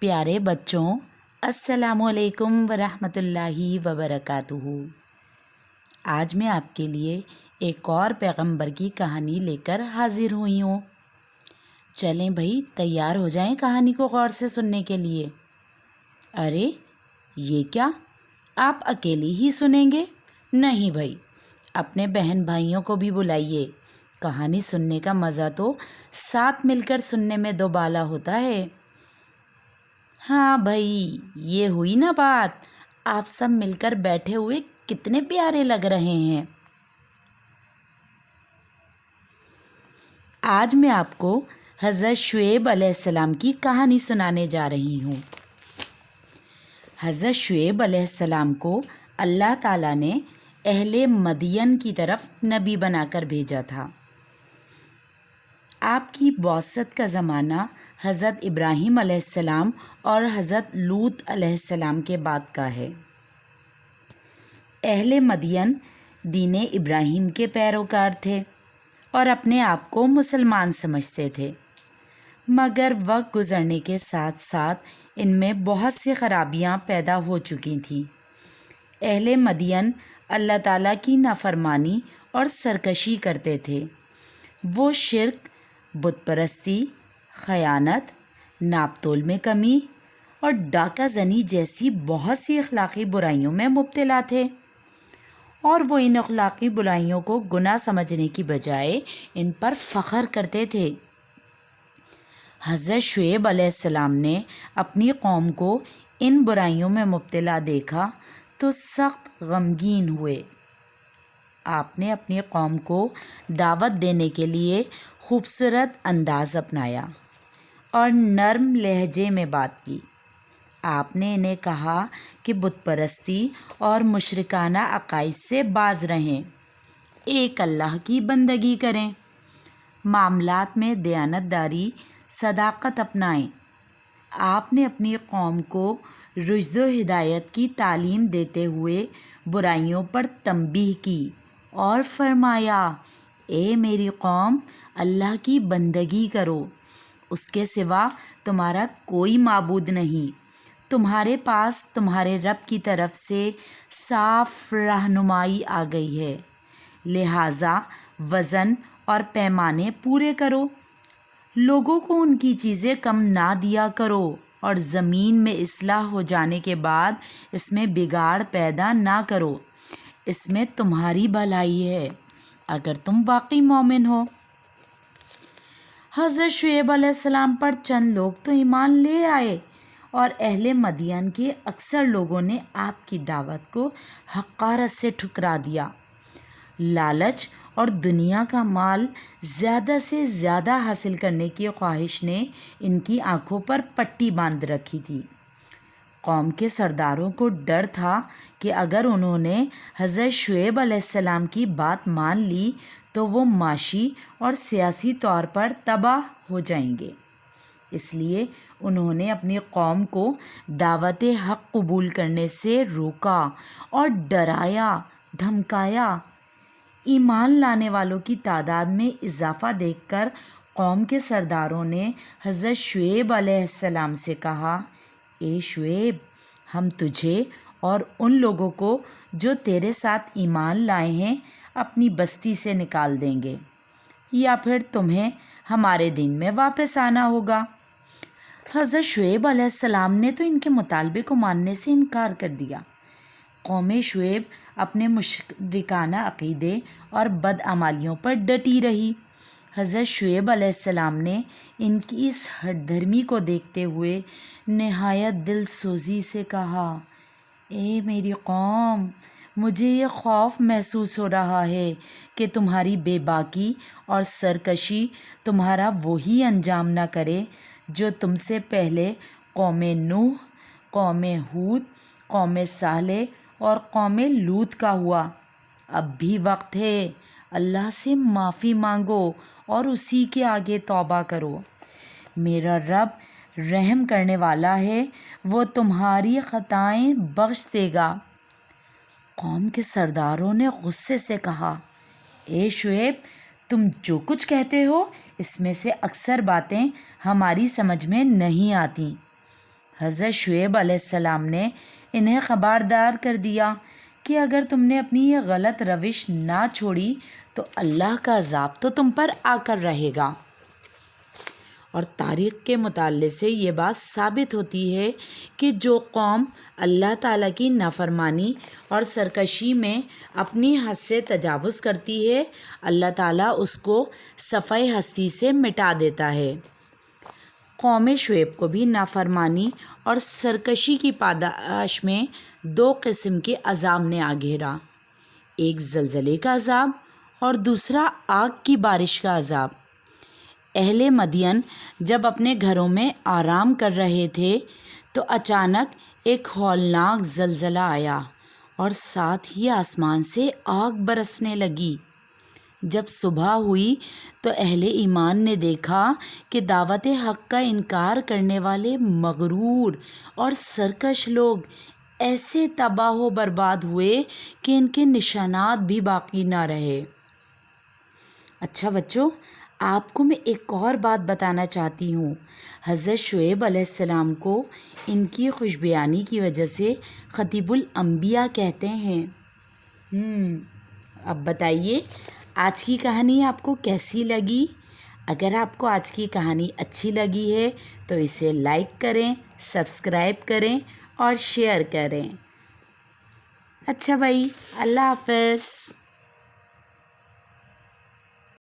پیارے بچوں، السلام علیکم ورحمۃ اللہ وبرکاتہ۔ آج میں آپ کے لیے ایک اور پیغمبر کی کہانی لے کر حاضر ہوئی ہوں۔ چلیں بھائی، تیار ہو جائیں کہانی کو غور سے سننے کے لیے۔ ارے یہ کیا، آپ اکیلی ہی سنیں گے؟ نہیں بھائی، اپنے بہن بھائیوں کو بھی بلائیے۔ کہانی سننے کا مزہ تو ساتھ مل کر سننے میں دوبالا ہوتا ہے۔ ہاں بھائی، یہ ہوئی نا بات۔ آپ سب مل کر بیٹھے ہوئے کتنے پیارے لگ رہے ہیں۔ آج میں آپ کو حضرت شعیب علیہ السلام کی کہانی سنانے جا رہی ہوں۔ حضرت شعیب علیہ السلام کو اللہ تعالیٰ نے اہل مدین کی طرف نبی بنا کر بھیجا تھا۔ آپ کی بعثت کا زمانہ حضرت ابراہیم علیہ السلام اور حضرت لوط علیہ السلام کے بعد کا ہے۔ اہل مدین دین ابراہیم کے پیروکار تھے اور اپنے آپ کو مسلمان سمجھتے تھے، مگر وقت گزرنے کے ساتھ ساتھ ان میں بہت سی خرابیاں پیدا ہو چکی تھیں۔ اہل مدین اللہ تعالیٰ کی نافرمانی اور سرکشی کرتے تھے۔ وہ شرک، بت پرستی، خیانت، ناپ تول میں کمی اور ڈاکہ زنی جیسی بہت سی اخلاقی برائیوں میں مبتلا تھے، اور وہ ان اخلاقی برائیوں کو گناہ سمجھنے کی بجائے ان پر فخر کرتے تھے۔ حضرت شعیب علیہ السلام نے اپنی قوم کو ان برائیوں میں مبتلا دیکھا تو سخت غمگین ہوئے۔ آپ نے اپنی قوم کو دعوت دینے کے لیے خوبصورت انداز اپنایا اور نرم لہجے میں بات کی۔ آپ نے انہیں کہا کہ بت پرستی اور مشرکانہ عقائد سے باز رہیں، ایک اللہ کی بندگی کریں، معاملات میں دیانت داری، صداقت اپنائیں۔ آپ نے اپنی قوم کو رشد و ہدایت کی تعلیم دیتے ہوئے برائیوں پر تنبیہ کی اور فرمایا، اے میری قوم، اللہ کی بندگی کرو، اس کے سوا تمہارا کوئی معبود نہیں۔ تمہارے پاس تمہارے رب کی طرف سے صاف رہنمائی آ گئی ہے، لہٰذا وزن اور پیمانے پورے کرو، لوگوں کو ان کی چیزیں کم نہ دیا کرو، اور زمین میں اصلاح ہو جانے کے بعد اس میں بگاڑ پیدا نہ کرو، اس میں تمہاری بھلائی ہے اگر تم واقعی مومن ہو۔ حضرت شعیب علیہ السلام پر چند لوگ تو ایمان لے آئے، اور اہل مدین کے اکثر لوگوں نے آپ کی دعوت کو حقارت سے ٹھکرا دیا۔ لالچ اور دنیا کا مال زیادہ سے زیادہ حاصل کرنے کی خواہش نے ان کی آنکھوں پر پٹی باندھ رکھی تھی۔ قوم کے سرداروں کو ڈر تھا کہ اگر انہوں نے حضرت شعیب علیہ السلام کی بات مان لی تو وہ معاشی اور سیاسی طور پر تباہ ہو جائیں گے، اس لیے انہوں نے اپنی قوم کو دعوت حق قبول کرنے سے روکا اور ڈرایا دھمکایا۔ ایمان لانے والوں کی تعداد میں اضافہ دیکھ کر قوم کے سرداروں نے حضرت شعیب علیہ السلام سے کہا، اے شعیب، ہم تجھے اور ان لوگوں کو جو تیرے ساتھ ایمان لائے ہیں اپنی بستی سے نکال دیں گے، یا پھر تمہیں ہمارے دین میں واپس آنا ہوگا۔ حضرت شعیب علیہ السلام نے تو ان کے مطالبے کو ماننے سے انکار کر دیا۔ قوم شعیب اپنے مشرکانہ عقیدے اور بدعمالیوں پر ڈٹی رہی۔ حضرت شعیب علیہ السلام نے ان کی اس ہٹ دھرمی کو دیکھتے ہوئے نہایت دل سوزی سے کہا، اے میری قوم، مجھے یہ خوف محسوس ہو رہا ہے کہ تمہاری بے باکی اور سرکشی تمہارا وہی انجام نہ کرے جو تم سے پہلے قوم نوح، قوم ہود، قوم صالح اور قوم لوط کا ہوا۔ اب بھی وقت ہے، اللہ سے معافی مانگو اور اسی کے آگے توبہ کرو۔ میرا رب رحم کرنے والا ہے، وہ تمہاری خطائیں بخش دے گا۔ قوم کے سرداروں نے غصے سے کہا، اے شعیب، تم جو کچھ کہتے ہو اس میں سے اکثر باتیں ہماری سمجھ میں نہیں آتی۔ حضرت شعیب علیہ السلام نے انہیں خبردار کر دیا کہ اگر تم نے اپنی یہ غلط روش نہ چھوڑی تو اللہ کا عذاب تو تم پر آ کر رہے گا۔ اور تاریخ کے مطالعے سے یہ بات ثابت ہوتی ہے کہ جو قوم اللہ تعالیٰ کی نافرمانی اور سرکشی میں اپنی حد سے تجاوز کرتی ہے، اللہ تعالیٰ اس کو صفحۂ ہستی سے مٹا دیتا ہے۔ قوم شعیب کو بھی نافرمانی اور سرکشی کی پاداش میں 2 قسم کے عذاب نے آ گھیرا، ایک زلزلے کا عذاب اور دوسرا آگ کی بارش کا عذاب۔ اہل مدین جب اپنے گھروں میں آرام کر رہے تھے تو اچانک ایک ہولناک زلزلہ آیا اور ساتھ ہی آسمان سے آگ برسنے لگی۔ جب صبح ہوئی تو اہل ایمان نے دیکھا کہ دعوت حق کا انکار کرنے والے مغرور اور سرکش لوگ ایسے تباہ و برباد ہوئے کہ ان کے نشانات بھی باقی نہ رہے۔ اچھا بچوں، آپ کو میں ایک اور بات بتانا چاہتی ہوں۔ حضرت شعیب علیہ السلام کو ان کی خوش بیانی کی وجہ سے خطیب الانبیاء کہتے ہیں۔ اب بتائیے آج کی کہانی آپ کو کیسی لگی؟ اگر آپ کو آج کی کہانی اچھی لگی ہے تو اسے لائک کریں، سبسکرائب کریں اور شیئر کریں۔ اچھا بھائی، اللہ حافظ۔